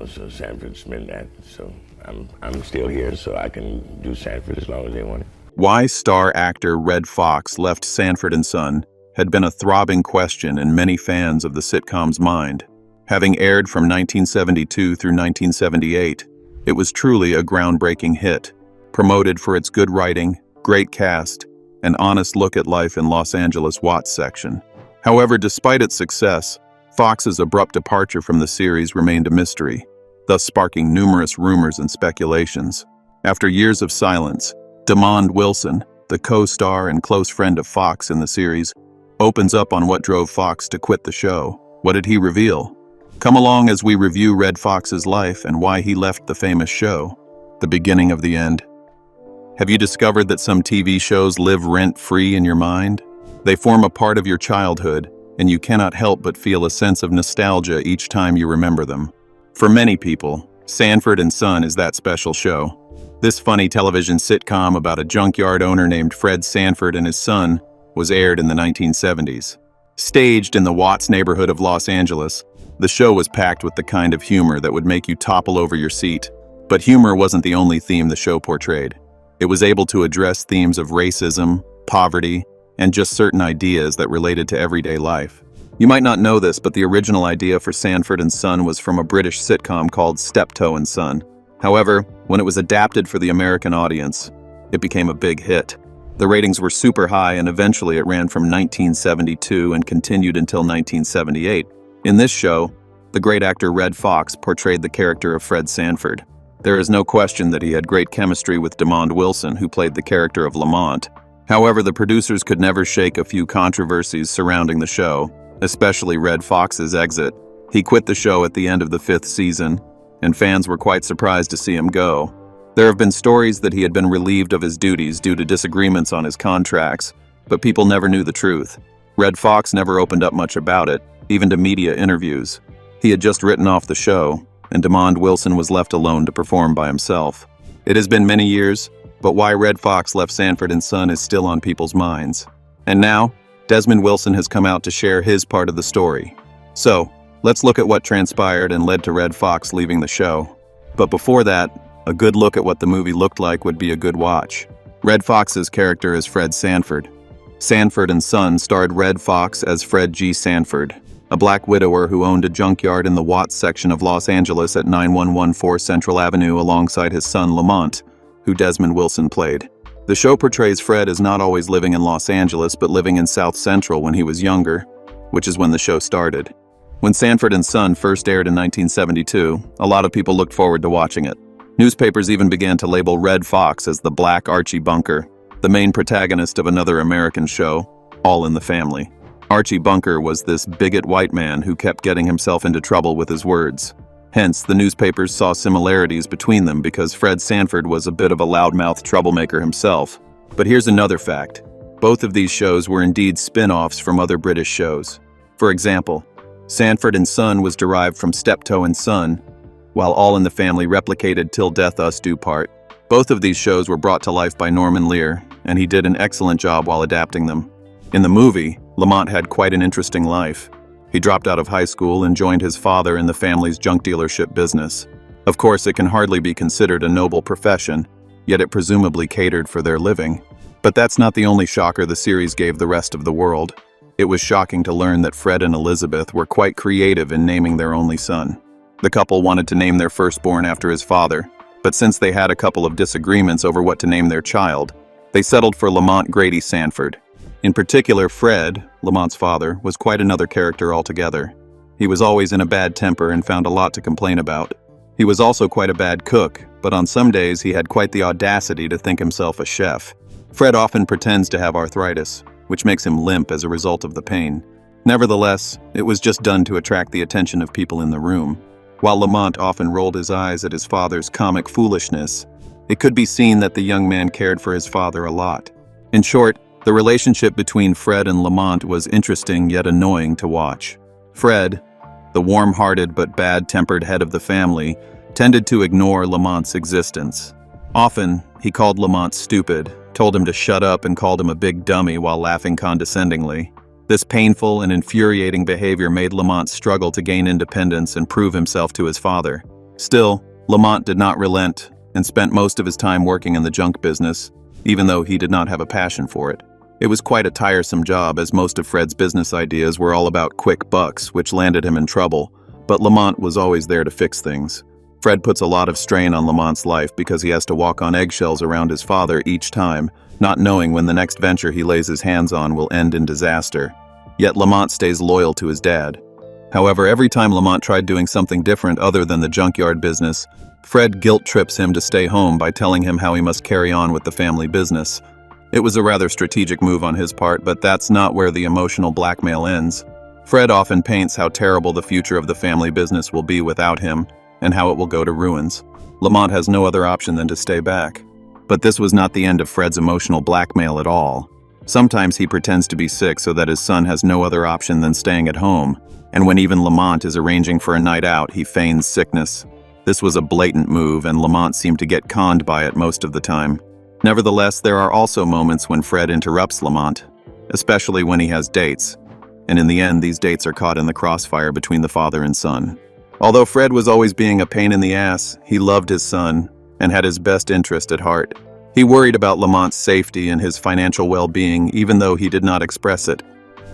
so Sanford's been that. So I'm still here, so I can do Sanford as long as they want it. Why star actor Redd Foxx left Sanford Son had been a throbbing question in many fans of the sitcom's mind. Having aired from 1972 through 1978, it was truly a groundbreaking hit, promoted for its good writing, great cast, and honest look at life in Los Angeles' Watts section. However, despite its success, Fox's abrupt departure from the series remained a mystery, thus sparking numerous rumors and speculations. After years of silence, Demond Wilson, the co-star and close friend of Fox in the series, opens up on what drove Fox to quit the show. What did he reveal? Come along as we review Redd Foxx's life and why he left the famous show. The beginning of the end. Have you discovered that some TV shows live rent-free in your mind? They form a part of your childhood, and you cannot help but feel a sense of nostalgia each time you remember them. For many people, Sanford Son is that special show. This funny television sitcom about a junkyard owner named Fred Sanford and his son was aired in the 1970s. Staged in the Watts neighborhood of Los Angeles, the show was packed with the kind of humor that would make you topple over your seat. But humor wasn't the only theme the show portrayed. It was able to address themes of racism, poverty, and just certain ideas that related to everyday life. You might not know this, but the original idea for Sanford Son was from a British sitcom called Steptoe & Son. However, when it was adapted for the American audience, it became a big hit. The ratings were super high, and eventually it ran from 1972 and continued until 1978. In this show, the great actor Redd Foxx portrayed the character of Fred Sanford. There is no question that he had great chemistry with Demond Wilson, who played the character of Lamont. However, the producers could never shake a few controversies surrounding the show, especially Redd Foxx's exit. He quit the show at the end of the 5th season, and fans were quite surprised to see him go. There have been stories that he had been relieved of his duties due to disagreements on his contracts, but people never knew the truth. Redd Foxx never opened up much about it, even to media interviews. He had just written off the show, and Demond Wilson was left alone to perform by himself. It has been many years, but why Redd Foxx left Sanford Son is still on people's minds. And now, Desmond Wilson has come out to share his part of the story. So, let's look at what transpired and led to Redd Foxx leaving the show. But before that, a good look at what the movie looked like would be a good watch. Redd Foxx's character is Fred Sanford. Sanford Son starred Redd Foxx as Fred G. Sanford, a black widower who owned a junkyard in the Watts section of Los Angeles at 9114 Central Avenue alongside his son Lamont, who Desmond Wilson played. The show portrays Fred as not always living in Los Angeles but living in South Central when he was younger, which is when the show started. When Sanford Son first aired in 1972, a lot of people looked forward to watching it. Newspapers even began to label Redd Foxx as the Black Archie Bunker, the main protagonist of another American show, All in the Family. Archie Bunker was this bigot white man who kept getting himself into trouble with his words. Hence, the newspapers saw similarities between them because Fred Sanford was a bit of a loudmouth troublemaker himself. But here's another fact. Both of these shows were indeed spin-offs from other British shows. For example, Sanford Son was derived from Steptoe & Son, while All in the Family replicated Till Death Us Do Part. Both of these shows were brought to life by Norman Lear, and he did an excellent job while adapting them. In the movie, Lamont had quite an interesting life. He dropped out of high school and joined his father in the family's junk dealership business. Of course, it can hardly be considered a noble profession, yet it presumably catered for their living. But that's not the only shocker the series gave the rest of the world. It was shocking to learn that Fred and Elizabeth were quite creative in naming their only son. The couple wanted to name their firstborn after his father, but since they had a couple of disagreements over what to name their child, they settled for Lamont Grady Sanford. In particular, Fred, Lamont's father, was quite another character altogether. He was always in a bad temper and found a lot to complain about. He was also quite a bad cook, but on some days he had quite the audacity to think himself a chef. Fred often pretends to have arthritis, which makes him limp as a result of the pain. Nevertheless, it was just done to attract the attention of people in the room. While Lamont often rolled his eyes at his father's comic foolishness, it could be seen that the young man cared for his father a lot. In short, the relationship between Fred and Lamont was interesting yet annoying to watch. Fred, the warm-hearted but bad-tempered head of the family, tended to ignore Lamont's existence. Often, he called Lamont stupid, told him to shut up, and called him a big dummy while laughing condescendingly. This painful and infuriating behavior made Lamont struggle to gain independence and prove himself to his father. Still, Lamont did not relent and spent most of his time working in the junk business, even though he did not have a passion for it. It was quite a tiresome job, as most of Fred's business ideas were all about quick bucks, which landed him in trouble, but Lamont was always there to fix things. Fred puts a lot of strain on Lamont's life because he has to walk on eggshells around his father each time, not knowing when the next venture he lays his hands on will end in disaster. Yet Lamont stays loyal to his dad. However, every time Lamont tried doing something different other than the junkyard business, Fred guilt trips him to stay home by telling him how he must carry on with the family business. It was a rather strategic move on his part, but that's not where the emotional blackmail ends. Fred often paints how terrible the future of the family business will be without him, and how it will go to ruins. Lamont has no other option than to stay back. But this was not the end of Fred's emotional blackmail at all. Sometimes he pretends to be sick so that his son has no other option than staying at home, and when even Lamont is arranging for a night out, he feigns sickness. This was a blatant move, and Lamont seemed to get conned by it most of the time. Nevertheless, there are also moments when Fred interrupts Lamont, especially when he has dates, and in the end, these dates are caught in the crossfire between the father and son. Although Fred was always being a pain in the ass, he loved his son and had his best interest at heart. He worried about Lamont's safety and his financial well-being, even though he did not express it.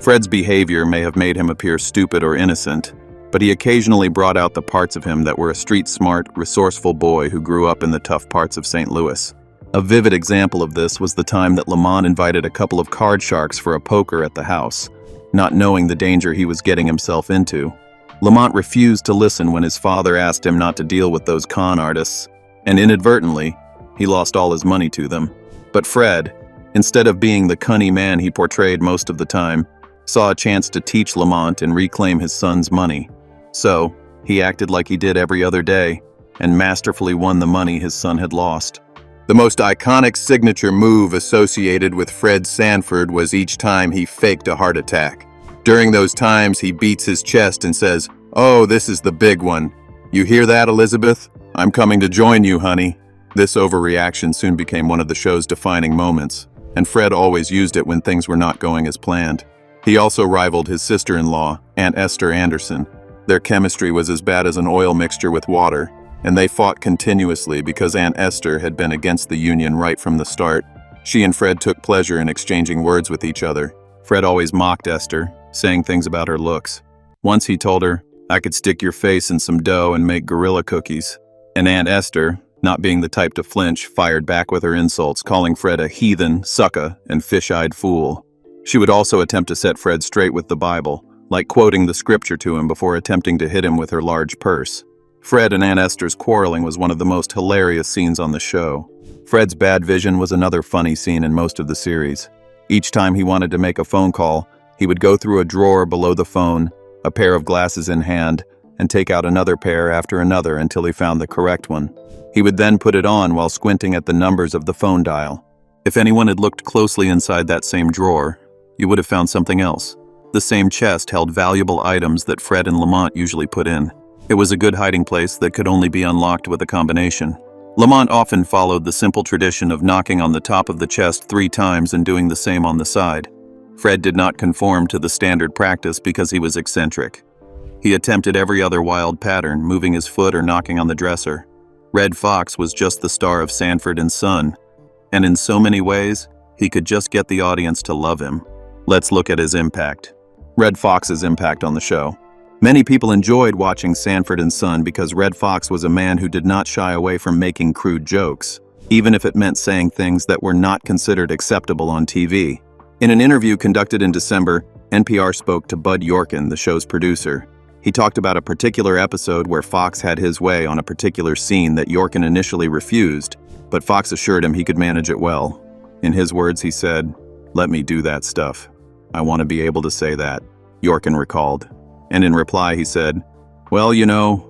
Fred's behavior may have made him appear stupid or innocent, but he occasionally brought out the parts of him that were a street-smart, resourceful boy who grew up in the tough parts of St. Louis. A vivid example of this was the time that Lamont invited a couple of card sharks for a poker at the house, not knowing the danger he was getting himself into. Lamont refused to listen when his father asked him not to deal with those con artists, and inadvertently, he lost all his money to them. But Fred, instead of being the cunning man he portrayed most of the time, saw a chance to teach Lamont and reclaim his son's money. So, he acted like he did every other day, and masterfully won the money his son had lost. The most iconic signature move associated with Fred Sanford was each time he faked a heart attack. During those times, he beats his chest and says, "Oh, this is the big one. You hear that, Elizabeth? I'm coming to join you, honey." This overreaction soon became one of the show's defining moments, and Fred always used it when things were not going as planned. He also rivaled his sister-in-law, Aunt Esther Anderson. Their chemistry was as bad as an oil mixture with water, and they fought continuously because Aunt Esther had been against the union right from the start. She and Fred took pleasure in exchanging words with each other. Fred always mocked Esther, saying things about her looks. Once he told her, "I could stick your face in some dough and make gorilla cookies." And Aunt Esther, not being the type to flinch, fired back with her insults, calling Fred a heathen, sucker, and fish-eyed fool. She would also attempt to set Fred straight with the Bible, like quoting the scripture to him before attempting to hit him with her large purse. Fred and Aunt Esther's quarreling was one of the most hilarious scenes on the show. Fred's bad vision was another funny scene in most of the series. Each time he wanted to make a phone call, he would go through a drawer below the phone, a pair of glasses in hand, and take out another pair after another until he found the correct one. He would then put it on while squinting at the numbers of the phone dial. If anyone had looked closely inside that same drawer, you would have found something else. The same chest held valuable items that Fred and Lamont usually put in. It was a good hiding place that could only be unlocked with a combination. Lamont often followed the simple tradition of knocking on the top of the chest 3 times and doing the same on the side. Fred did not conform to the standard practice because he was eccentric. He attempted every other wild pattern, moving his foot or knocking on the dresser. Redd Foxx was just the star of Sanford Son, and in so many ways, he could just get the audience to love him. Let's look at his impact. Redd Foxx's impact on the show. Many people enjoyed watching Sanford Son because Redd Foxx was a man who did not shy away from making crude jokes, even if it meant saying things that were not considered acceptable on TV. In an interview conducted in December, NPR spoke to Bud Yorkin, the show's producer. He talked about a particular episode where Foxx had his way on a particular scene that Yorkin initially refused, but Foxx assured him he could manage it well. In his words, he said, "Let me do that stuff. I want to be able to say that," Yorkin recalled. And in reply, he said, "Well,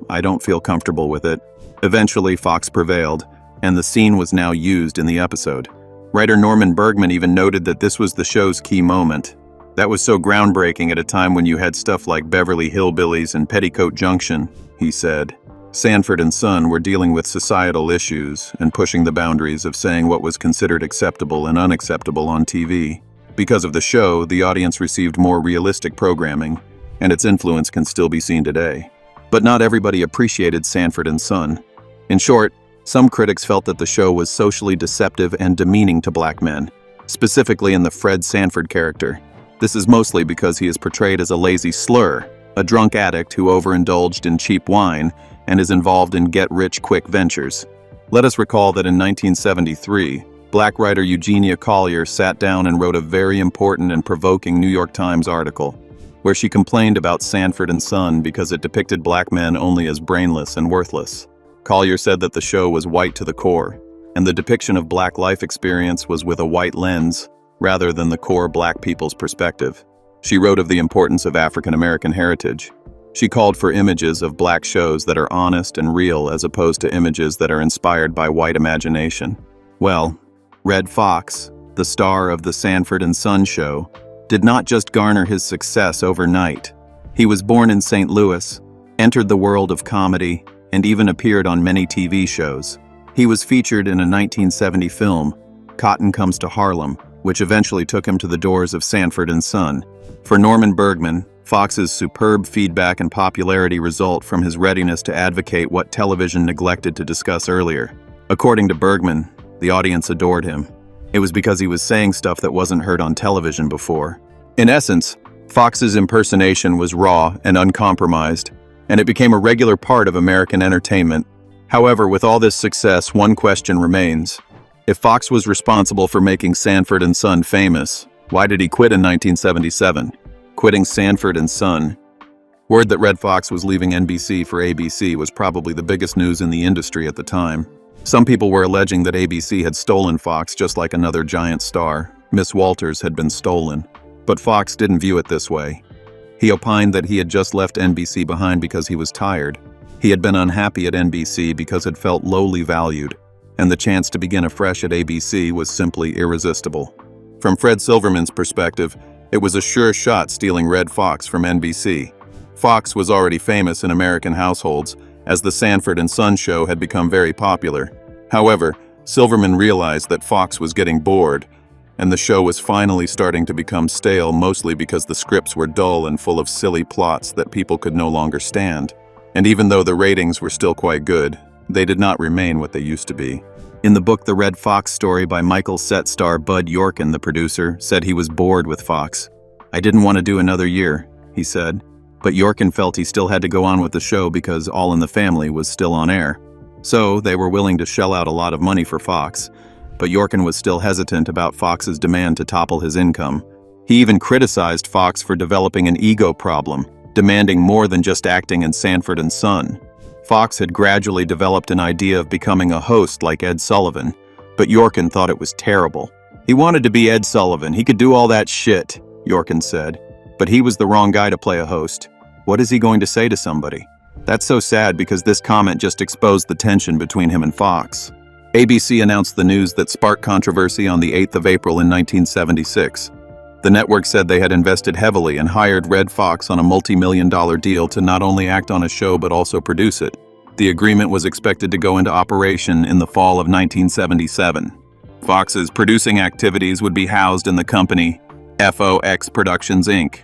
I don't feel comfortable with it." Eventually, Foxx prevailed, and the scene was now used in the episode. Writer Norman Bergman even noted that this was the show's key moment. "That was so groundbreaking at a time when you had stuff like Beverly Hillbillies and Petticoat Junction," he said. Sanford and Son were dealing with societal issues and pushing the boundaries of saying what was considered acceptable and unacceptable on TV. Because of the show, the audience received more realistic programming, and its influence can still be seen today. But not everybody appreciated Sanford and Son. In short, some critics felt that the show was socially deceptive and demeaning to black men, specifically in the Fred Sanford character. This is mostly because he is portrayed as a lazy slur, a drunk addict who overindulged in cheap wine and is involved in get-rich-quick ventures. Let us recall that in 1973, black writer Eugenia Collier sat down and wrote a very important and provoking New York Times article, where she complained about Sanford and Son because it depicted black men only as brainless and worthless. Collier said that the show was white to the core, and the depiction of black life experience was with a white lens, rather than the core black people's perspective. She wrote of the importance of African American heritage. She called for images of black shows that are honest and real as opposed to images that are inspired by white imagination. Well, Redd Foxx, the star of the Sanford and Son show, did not just garner his success overnight. He was born in St. Louis, entered the world of comedy, and even appeared on many TV shows. He was featured in a 1970 film, Cotton Comes to Harlem, which eventually took him to the doors of Sanford and Son. For Norman Bergman, Fox's superb feedback and popularity result from his readiness to advocate what television neglected to discuss earlier. According to Bergman, the audience adored him. It was because he was saying stuff that wasn't heard on television before. In essence, Fox's impersonation was raw and uncompromised, and it became a regular part of American entertainment. However, with all this success, one question remains. If Foxx was responsible for making Sanford and Son famous, why did he quit in 1977? Quitting Sanford and Son. Word that Redd Foxx was leaving NBC for ABC was probably the biggest news in the industry at the time. Some people were alleging that ABC had stolen Foxx just like another giant star. Miss Walters had been stolen. But Foxx didn't view it this way. He opined that he had just left NBC behind because he was tired. He had been unhappy at NBC because it felt lowly valued, and the chance to begin afresh at ABC was simply irresistible. From Fred Silverman's perspective, it was a sure shot stealing Redd Foxx from NBC. Foxx was already famous in American households, as the Sanford and Son show had become very popular. However, Silverman realized that Foxx was getting bored, and the show was finally starting to become stale, mostly because the scripts were dull and full of silly plots that people could no longer stand. And even though the ratings were still quite good, they did not remain what they used to be. In the book The Redd Foxx Story by Michael Set star Bud Yorkin, the producer, said he was bored with Foxx. "I didn't want to do another year," he said. But Yorkin felt he still had to go on with the show because All in the Family was still on air. So they were willing to shell out a lot of money for Foxx. But Yorkin was still hesitant about Foxx's demand to topple his income. He even criticized Foxx for developing an ego problem, demanding more than just acting in Sanford and Son. Foxx had gradually developed an idea of becoming a host like Ed Sullivan, but Yorkin thought it was terrible. He wanted to be Ed Sullivan. He could do all that shit, Yorkin said. But he was the wrong guy to play a host. What is he going to say to somebody? That's so sad because this comment just exposed the tension between him and Foxx. ABC announced the news that sparked controversy on the 8th of April in 1976. The network said they had invested heavily and hired Redd Foxx on a multi-million-dollar deal to not only act on a show but also produce it. The agreement was expected to go into operation in the fall of 1977. Fox's producing activities would be housed in the company FOX Productions, Inc.,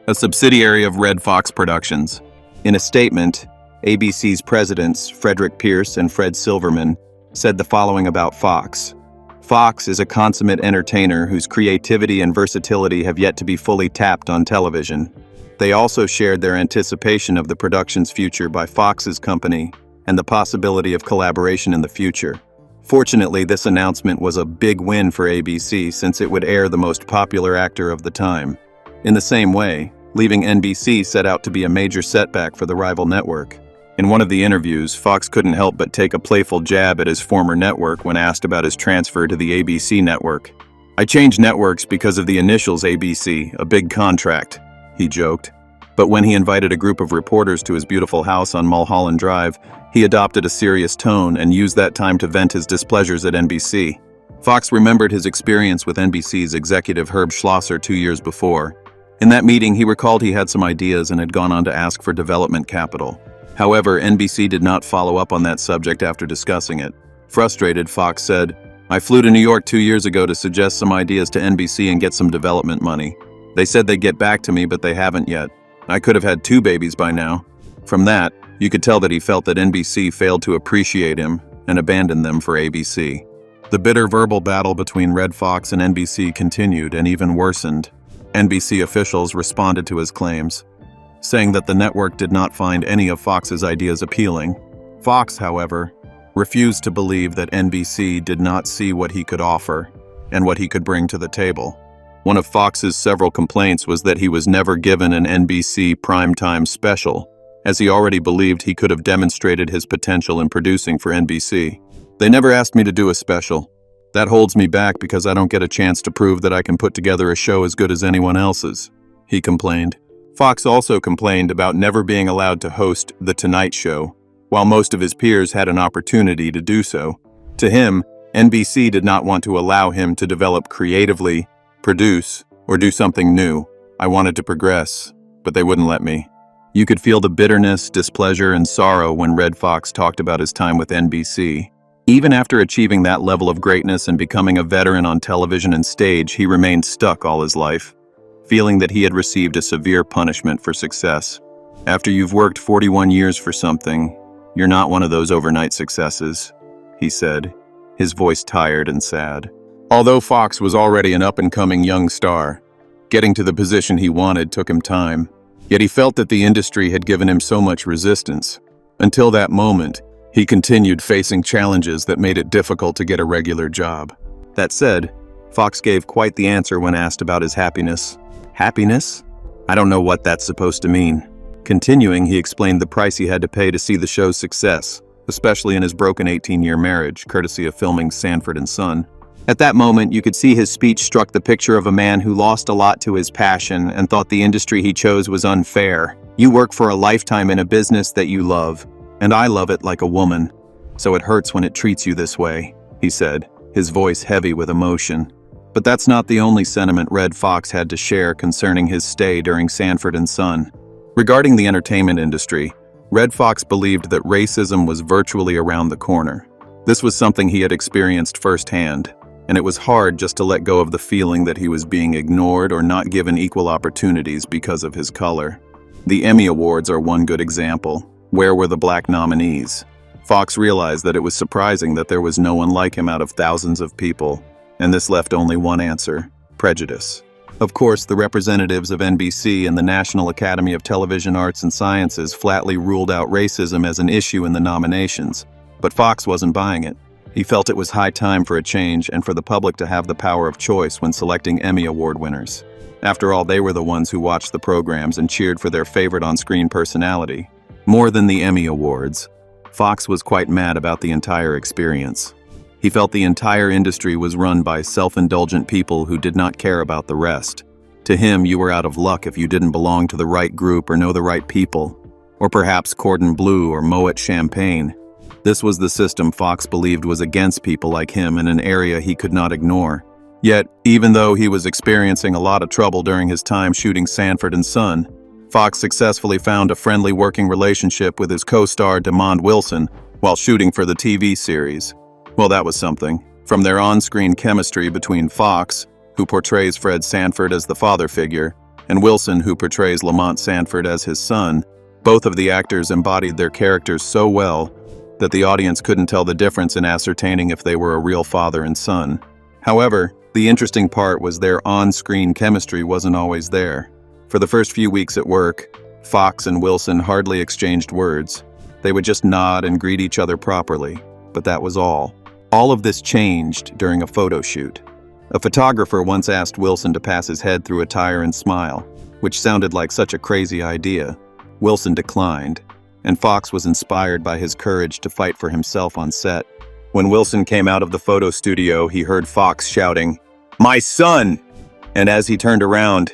a subsidiary of Redd Foxx Productions. In a statement, ABC's presidents, Frederick Pierce and Fred Silverman, said the following about Foxx. Foxx is a consummate entertainer whose creativity and versatility have yet to be fully tapped on television. They also shared their anticipation of the production's future by Fox's company and the possibility of collaboration in the future. Fortunately, this announcement was a big win for ABC since it would air the most popular actor of the time. In the same way, leaving NBC set out to be a major setback for the rival network. In one of the interviews, Foxx couldn't help but take a playful jab at his former network when asked about his transfer to the ABC network. "I changed networks because of the initials ABC, a big contract," he joked. But when he invited a group of reporters to his beautiful house on Mulholland Drive, he adopted a serious tone and used that time to vent his displeasures at NBC. Foxx remembered his experience with NBC's executive Herb Schlosser 2 years before. In that meeting, he recalled he had some ideas and had gone on to ask for development capital. However, NBC did not follow up on that subject after discussing it. Frustrated, Foxx said, "I flew to New York 2 years ago to suggest some ideas to NBC and get some development money. They said they'd get back to me, but they haven't yet. I could have had 2 babies by now." From that, You could tell that he felt that NBC failed to appreciate him and abandoned them for ABC. The bitter verbal battle between Redd Foxx and NBC continued and even worsened. NBC officials responded to his claims, saying that the network did not find any of Fox's ideas appealing. Foxx, however, refused to believe that NBC did not see what he could offer and what he could bring to the table. One of Fox's several complaints was that he was never given an NBC primetime special, as he already believed he could have demonstrated his potential in producing for NBC. "They never asked me to do a special. That holds me back because I don't get a chance to prove that I can put together a show as good as anyone else's," he complained. Foxx also complained about never being allowed to host The Tonight Show, while most of his peers had an opportunity to do so. To him, NBC did not want to allow him to develop creatively, produce, or do something new. "I wanted to progress, but they wouldn't let me." You could feel the bitterness, displeasure, and sorrow when Redd Foxx talked about his time with NBC. Even after achieving that level of greatness and becoming a veteran on television and stage, he remained stuck all his life, feeling that he had received a severe punishment for success. "After you've worked 41 years for something, you're not one of those overnight successes," he said, his voice tired and sad. Although Foxx was already an up-and-coming young star, getting to the position he wanted took him time. Yet he felt that the industry had given him so much resistance. Until that moment, he continued facing challenges that made it difficult to get a regular job. That said, Foxx gave quite the answer when asked about his happiness. "Happiness? I don't know what that's supposed to mean." Continuing, he explained the price he had to pay to see the show's success, especially in his broken 18-year marriage, courtesy of filming Sanford Son. At that moment, you could see his speech struck the picture of a man who lost a lot to his passion and thought the industry he chose was unfair. "You work for a lifetime in a business that you love, and I love it like a woman. So it hurts when it treats you this way," he said, his voice heavy with emotion. But that's not the only sentiment Redd Foxx had to share concerning his stay during Sanford Son. Regarding the entertainment industry, Redd Foxx believed that racism was virtually around the corner. This was something he had experienced firsthand, and it was hard just to let go of the feeling that he was being ignored or not given equal opportunities because of his color. The Emmy Awards are one good example. Where were the black nominees? Foxx realized that it was surprising that there was no one like him out of thousands of people, and this left only one answer: prejudice. Of course, the representatives of NBC and the National Academy of Television Arts and Sciences flatly ruled out racism as an issue in the nominations, but Foxx wasn't buying it. He felt it was high time for a change and for the public to have the power of choice when selecting Emmy Award winners. After all, they were the ones who watched the programs and cheered for their favorite on-screen personality. More than the Emmy Awards, Foxx was quite mad about the entire experience. He felt the entire industry was run by self-indulgent people who did not care about the rest. To him, you were out of luck if you didn't belong to the right group or know the right people, or perhaps Cordon Bleu or Moet Champagne. This was the system Foxx believed was against people like him in an area he could not ignore. Yet, even though he was experiencing a lot of trouble during his time shooting Sanford Son, Foxx successfully found a friendly working relationship with his co-star Demond Wilson while shooting for the TV series. Well, that was something. From their on-screen chemistry between Foxx, who portrays Fred Sanford as the father figure, and Wilson, who portrays Lamont Sanford as his son, both of the actors embodied their characters so well that the audience couldn't tell the difference in ascertaining if they were a real father and son. However, the interesting part was their on-screen chemistry wasn't always there. For the first few weeks at work, Foxx and Wilson hardly exchanged words. They would just nod and greet each other properly, but that was all. All of this changed during a photo shoot. A photographer once asked Wilson to pass his head through a tire and smile, which sounded like such a crazy idea. Wilson declined, and Foxx was inspired by his courage to fight for himself on set. When Wilson came out of the photo studio, he heard Foxx shouting, "My son!" And as he turned around,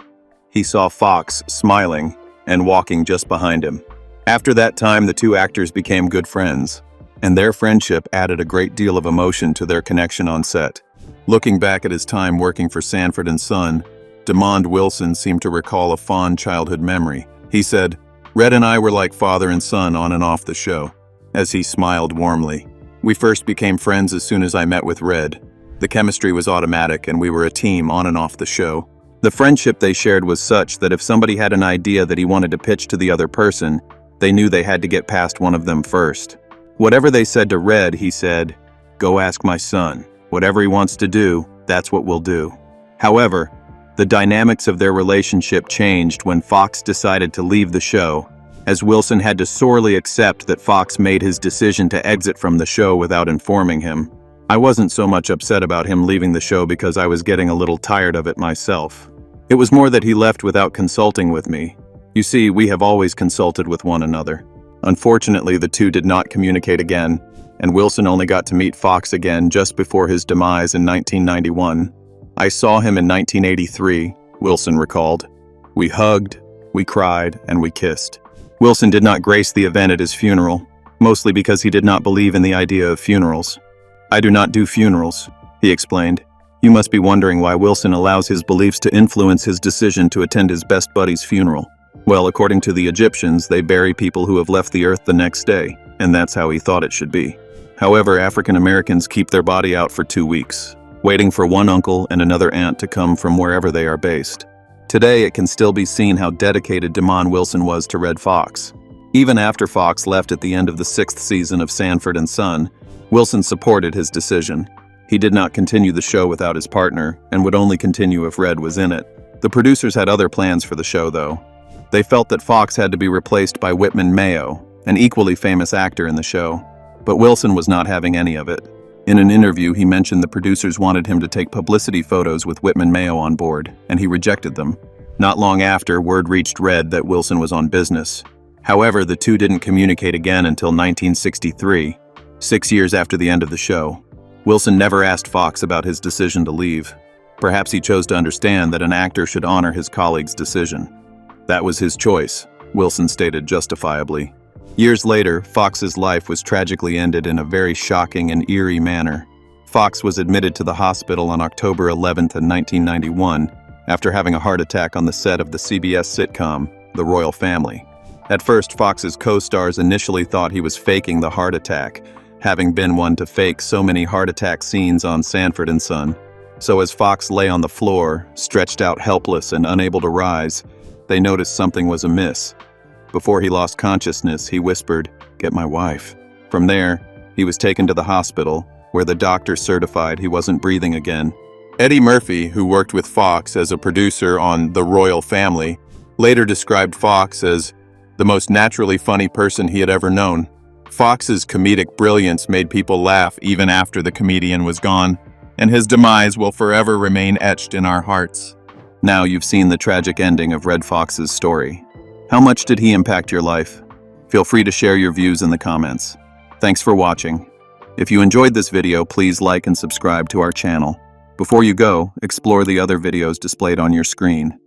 he saw Foxx smiling and walking just behind him. After that time, the two actors became good friends, and their friendship added a great deal of emotion to their connection on set. Looking back at his time working for Sanford Son, Demond Wilson seemed to recall a fond childhood memory. He said, "Redd and I were like father and son on and off the show," as he smiled warmly. "We first became friends as soon as I met with Redd. The chemistry was automatic and we were a team on and off the show. The friendship they shared was such that if somebody had an idea that he wanted to pitch to the other person, They knew they had to get past one of them first. Whatever they said to Redd, he said, "Go ask my son. Whatever he wants to do, that's what we'll do." However, the dynamics of their relationship changed when Foxx decided to leave the show, as Wilson had to sorely accept that Foxx made his decision to exit from the show without informing him. I wasn't so much upset about him leaving the show because I was getting a little tired of it myself. It was more that he left without consulting with me. You see, we have always consulted with one another. Unfortunately, the two did not communicate again, and Wilson only got to meet Foxx again just before his demise in 1991. "I saw him in 1983, Wilson recalled. "We hugged, we cried, and we kissed." Wilson did not grace the event at his funeral, mostly because he did not believe in the idea of funerals. "I do not do funerals," he explained. You must be wondering why Wilson allows his beliefs to influence his decision to attend his best buddy's funeral. Well, according to the Egyptians, they bury people who have left the earth the next day, and that's how he thought it should be. However, African Americans keep their body out for 2 weeks, waiting for one uncle and another aunt to come from wherever they are based. Today, it can still be seen how dedicated Damon Wilson was to Redd Foxx. Even after Foxx left at the end of the 6th season of Sanford Son, Wilson supported his decision. He did not continue the show without his partner, and would only continue if Redd was in it. The producers had other plans for the show, though. They felt that Foxx had to be replaced by Whitman Mayo, an equally famous actor in the show. But Wilson was not having any of it. In an interview, he mentioned the producers wanted him to take publicity photos with Whitman Mayo on board, and he rejected them. Not long after, word reached Redd that Wilson was on business. However, the two didn't communicate again until 1963, 6 years after the end of the show. Wilson never asked Foxx about his decision to leave. Perhaps he chose to understand that an actor should honor his colleague's decision. That was his choice, Wilson stated justifiably. Years later, Foxx's life was tragically ended in a very shocking and eerie manner. Foxx was admitted to the hospital on October 11th, 1991, after having a heart attack on the set of the CBS sitcom, The Royal Family. At first, Foxx's co-stars initially thought he was faking the heart attack, having been one to fake so many heart attack scenes on Sanford Son. So as Foxx lay on the floor, stretched out helpless and unable to rise, they noticed something was amiss. Before he lost consciousness, he whispered, "Get my wife." From there, he was taken to the hospital, where the doctor certified he wasn't breathing again. Eddie Murphy, who worked with Foxx as a producer on The Royal Family, later described Foxx as the most naturally funny person he had ever known. Foxx's comedic brilliance made people laugh even after the comedian was gone, and his demise will forever remain etched in our hearts. Now you've seen the tragic ending of Redd Foxx's story. How much did he impact your life? Feel free to share your views in the comments. Thanks for watching. If you enjoyed this video, please like and subscribe to our channel. Before you go, explore the other videos displayed on your screen.